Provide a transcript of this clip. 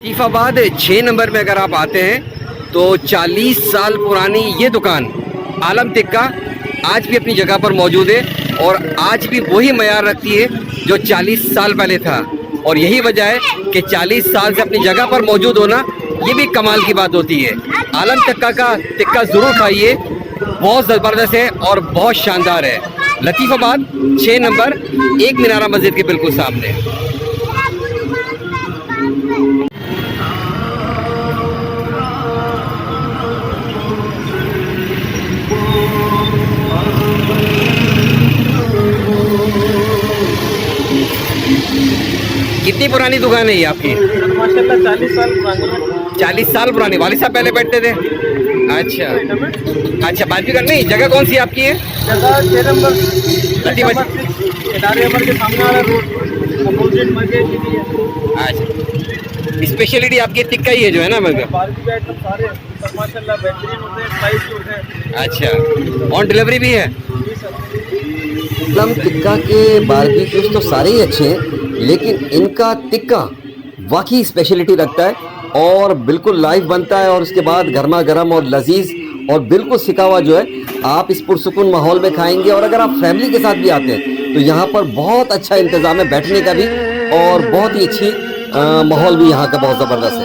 Latifabad 6 number में अगर आप आते हैं तो 40 साल पुरानी ये दुकान आलम टिक्का आज भी अपनी जगह पर मौजूद है और आज भी वही मयार रखती है जो 40 साल पहले था। और यही वजह है कि 40 साल से अपनी जगह पर मौजूद होना ये भी कमाल की बात होती है। आलम टिक्का का टिक्का ज़रूर खाइए, बहुत ज़बरदस्त है और बहुत शानदार है। लतीफ़ाबाद 6 नंबर एक मीनारा मस्जिद के बिल्कुल सामने। कितनी पुरानी दुकान है ये आपकी? माशाल्लाह 40 साल पुरानी। 40 साल पुरानी। वालिद साहब पहले बैठते थे? अच्छा अच्छा, बात भी करनी। जगह कौन सी आपकी है? जगह 6 नंबर लतीफ़ाबाद इदारे अमर के सामने वाला रोड अपोजिट मस्जिद की है। अच्छा, स्पेशलिटी आपकी टिक्का ही है जो है ना बर्गर? बाकी भी आइटम सारे सब माशाल्लाह बेहतरीन होते हैं, प्राइस भी होते हैं। अच्छा, ऑन डिलीवरी भी है? जी सर। आलम टिक्का के बारबेक्यूज तो सारे ही अच्छे हैं, लेकिन इनका टिक्का वाकई स्पेशलिटी रखता है और बिल्कुल लाइव बनता है और उसके बाद गर्मा गर्म और लजीज और बिल्कुल सिका हुआ जो है आप इस पुरसुकून माहौल में खाएंगे। और अगर आप फैमिली के साथ भी आते हैं तो यहाँ पर बहुत अच्छा इंतज़ाम है बैठने का भी और बहुत ही अच्छी माहौल भी यहाँ का बहुत ज़बरदस्त है।